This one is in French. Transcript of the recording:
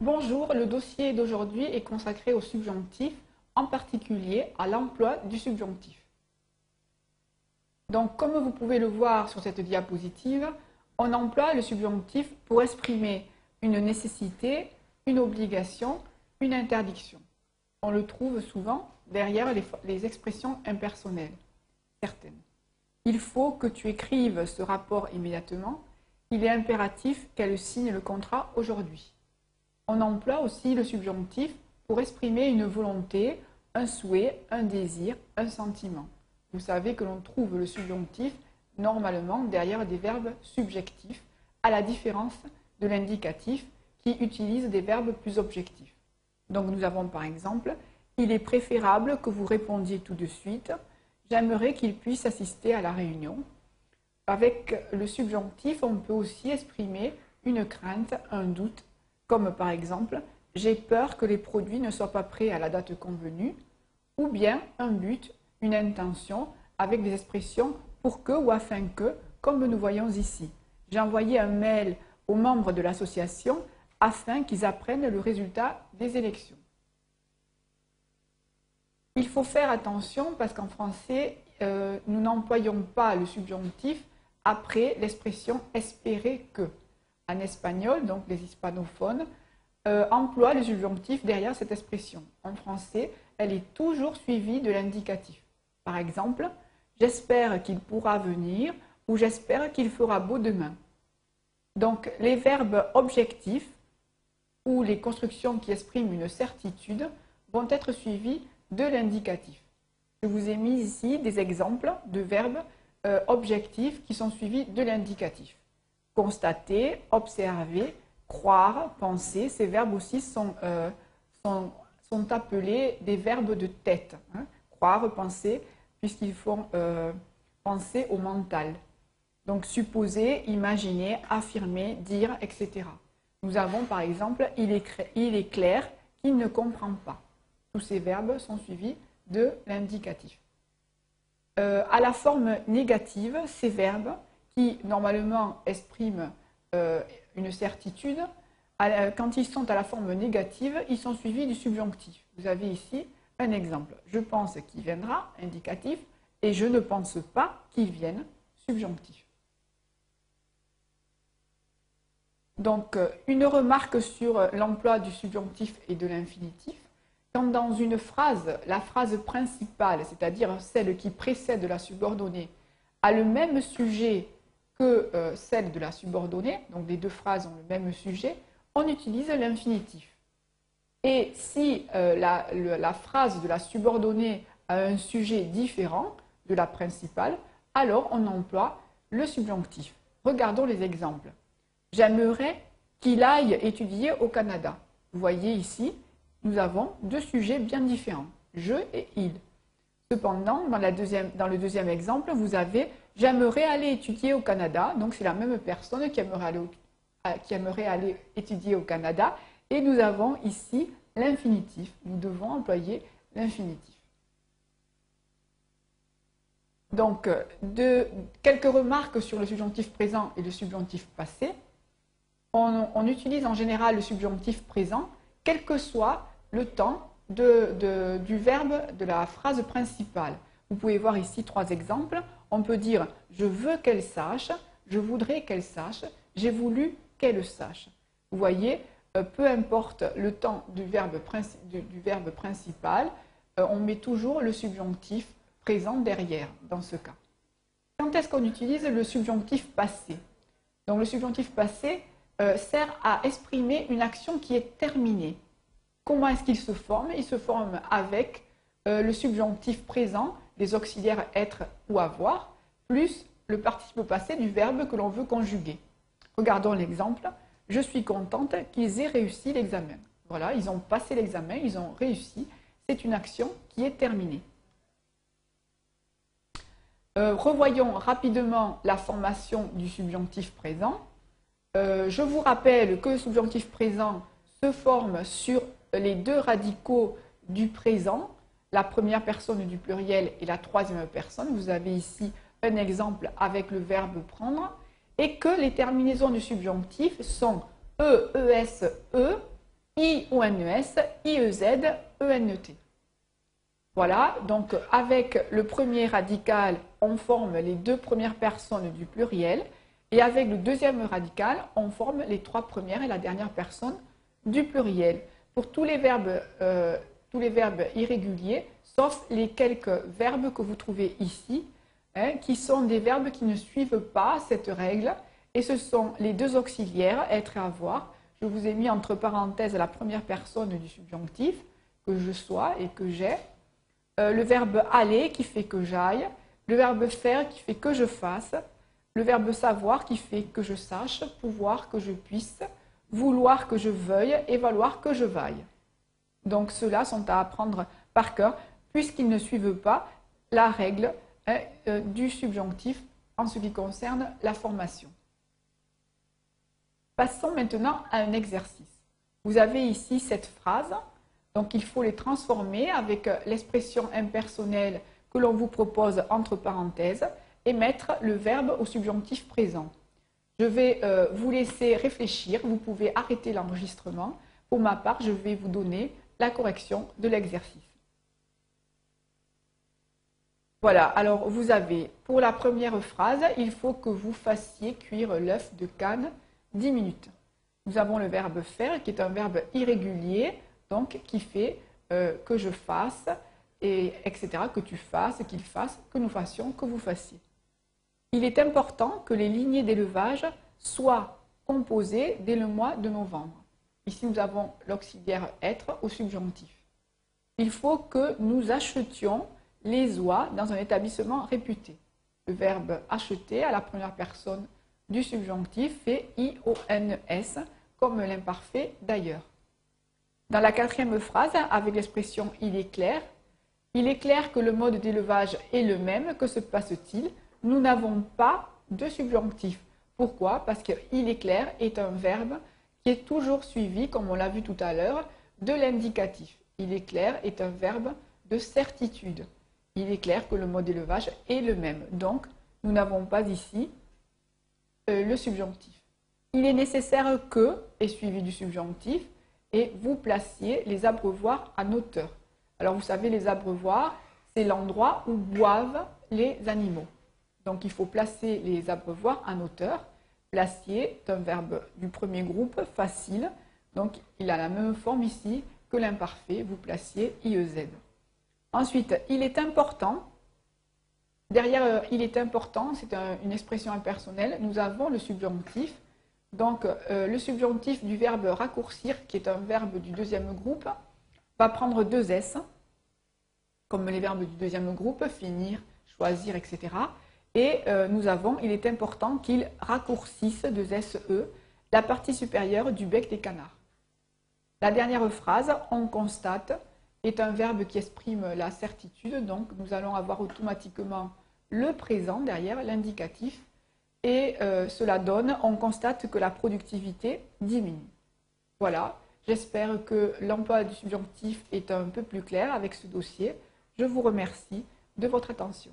Bonjour, le dossier d'aujourd'hui est consacré au subjonctif, en particulier à l'emploi du subjonctif. Donc, comme vous pouvez le voir sur cette diapositive, on emploie le subjonctif pour exprimer une nécessité, une obligation, une interdiction. On le trouve souvent derrière les expressions impersonnelles, certaines. Il faut que tu écrives ce rapport immédiatement. Il est impératif qu'elle signe le contrat aujourd'hui. On emploie aussi le subjonctif pour exprimer une volonté, un souhait, un désir, un sentiment. Vous savez que l'on trouve le subjonctif normalement derrière des verbes subjectifs, à la différence de l'indicatif qui utilise des verbes plus objectifs. Donc nous avons par exemple « Il est préférable que vous répondiez tout de suite. J'aimerais qu'il puisse assister à la réunion. » Avec le subjonctif, on peut aussi exprimer une crainte, un doute, comme par exemple « J'ai peur que les produits ne soient pas prêts à la date convenue » ou bien un but, une intention, avec des expressions « pour que » ou « afin que », comme nous voyons ici. J'ai envoyé un mail aux membres de l'association afin qu'ils apprennent le résultat des élections. Il faut faire attention parce qu'en français, nous n'employons pas le subjonctif après l'expression « espérer que ». En espagnol, donc les hispanophones, emploient le subjonctif derrière cette expression. En français, elle est toujours suivie de l'indicatif. Par exemple, « j'espère qu'il pourra venir » ou « j'espère qu'il fera beau demain ». Donc, les verbes objectifs ou les constructions qui expriment une certitude vont être suivis de l'indicatif. Je vous ai mis ici des exemples de verbes objectifs qui sont suivis de l'indicatif. Constater, observer, croire, penser, ces verbes aussi sont appelés des verbes de tête. Hein. Croire, penser, puisqu'ils font penser au mental. Donc supposer, imaginer, affirmer, dire, etc. Nous avons par exemple « il est clair qu'il ne comprend pas ». Tous ces verbes sont suivis de l'indicatif. À la forme négative, ces verbes qui normalement expriment une certitude, quand ils sont à la forme négative, ils sont suivis du subjonctif. Vous avez ici un exemple. Je pense qu'il viendra, indicatif, et je ne pense pas qu'il vienne, subjonctif. Donc, une remarque sur l'emploi du subjonctif et de l'infinitif. Quand dans une phrase, la phrase principale, c'est-à-dire celle qui précède la subordonnée, a le même sujet que celle de la subordonnée, donc les deux phrases ont le même sujet, on utilise l'infinitif. Et si la phrase de la subordonnée a un sujet différent de la principale, alors on emploie le subjonctif. Regardons les exemples. J'aimerais qu'il aille étudier au Canada. Vous voyez ici, nous avons deux sujets bien différents, je et il. Cependant, dans le deuxième exemple, vous avez « j'aimerais aller étudier au Canada », donc c'est la même personne qui aimerait aller étudier au Canada, et nous avons ici l'infinitif. Nous devons employer l'infinitif. Donc, quelques remarques sur le subjonctif présent et le subjonctif passé. On utilise en général le subjonctif présent, quel que soit le temps du verbe de la phrase principale. Vous pouvez voir ici trois exemples. On peut dire « je veux qu'elle sache »,« je voudrais qu'elle sache »,« j'ai voulu qu'elle sache ». Vous voyez, peu importe le temps du verbe principal, on met toujours le subjonctif présent derrière, dans ce cas. Quand est-ce qu'on utilise le subjonctif passé? Donc le subjonctif passé sert à exprimer une action qui est terminée. Comment est-ce qu'il se forme? Il se forme avec le subjonctif présent, les auxiliaires être ou avoir, plus le participe passé du verbe que l'on veut conjuguer. Regardons l'exemple. Je suis contente qu'ils aient réussi l'examen. Voilà, ils ont passé l'examen, ils ont réussi. C'est une action qui est terminée. Revoyons rapidement la formation du subjonctif présent. Je vous rappelle que le subjonctif présent se forme sur les deux radicaux du présent, la première personne du pluriel et la troisième personne. Vous avez ici un exemple avec le verbe prendre, et que les terminaisons du subjonctif sont e, es, e, I-O-N-E-S, I-E-Z, E-N-E-T. Voilà, donc avec le premier radical, on forme les deux premières personnes du pluriel, et avec le deuxième radical, on forme les trois premières et la dernière personne du pluriel. Pour tous les verbes irréguliers, sauf les quelques verbes que vous trouvez ici, hein, qui sont des verbes qui ne suivent pas cette règle, et ce sont les deux auxiliaires, être et avoir. Je vous ai mis entre parenthèses la première personne du subjonctif, que je sois et que j'ai. Le verbe aller qui fait que j'aille, le verbe faire qui fait que je fasse, le verbe savoir qui fait que je sache, pouvoir que je puisse, vouloir que je veuille et valoir que je vaille. Donc ceux-là sont à apprendre par cœur puisqu'ils ne suivent pas la règle du subjonctif en ce qui concerne la formation. Passons maintenant à un exercice. Vous avez ici cette phrase. Donc, il faut les transformer avec l'expression impersonnelle que l'on vous propose entre parenthèses et mettre le verbe au subjonctif présent. Je vais vous laisser réfléchir. Vous pouvez arrêter l'enregistrement. Pour ma part, je vais vous donner la correction de l'exercice. Voilà, alors vous avez, pour la première phrase, il faut que vous fassiez cuire l'œuf de Cannes 10 minutes. Nous avons le verbe faire qui est un verbe irrégulier, donc qui fait que je fasse, et etc., que tu fasses, qu'il fasse, que nous fassions, que vous fassiez. Il est important que les lignées d'élevage soient composées dès le mois de novembre. Ici, nous avons l'auxiliaire être au subjonctif. Il faut que nous achetions les oies dans un établissement réputé. Le verbe acheter à la première personne du subjonctif fait I-O-N-S, comme l'imparfait d'ailleurs. Dans la quatrième phrase, avec l'expression « il est clair », que le mode d'élevage est le même. Que se passe-t-il? Nous n'avons pas de subjonctif. Pourquoi? Parce que « il est clair » est un verbe qui est toujours suivi, comme on l'a vu tout à l'heure, de l'indicatif. « Il est clair » est un verbe de certitude. Il est clair que le mode d'élevage est le même. Donc, nous n'avons pas ici le subjonctif. Il est nécessaire que est suivi du subjonctif et vous placiez les abreuvoirs en hauteur. Alors vous savez, les abreuvoirs, c'est l'endroit où boivent les animaux. Donc il faut placer les abreuvoirs en hauteur. Placier est un verbe du premier groupe, facile. Donc il a la même forme ici que l'imparfait. Vous placiez IEZ. Ensuite, il est important. Derrière il est important, c'est une expression impersonnelle. Nous avons le subjonctif. Donc, le subjonctif du verbe raccourcir, qui est un verbe du deuxième groupe, va prendre deux S, comme les verbes du deuxième groupe, finir, choisir, etc. Et nous avons, il est important qu'il raccourcisse, deux SE, la partie supérieure du bec des canards. La dernière phrase, on constate, est un verbe qui exprime la certitude, donc nous allons avoir automatiquement le présent derrière, l'indicatif, et cela donne, on constate que la productivité diminue. Voilà, j'espère que l'emploi du subjonctif est un peu plus clair avec ce dossier. Je vous remercie de votre attention.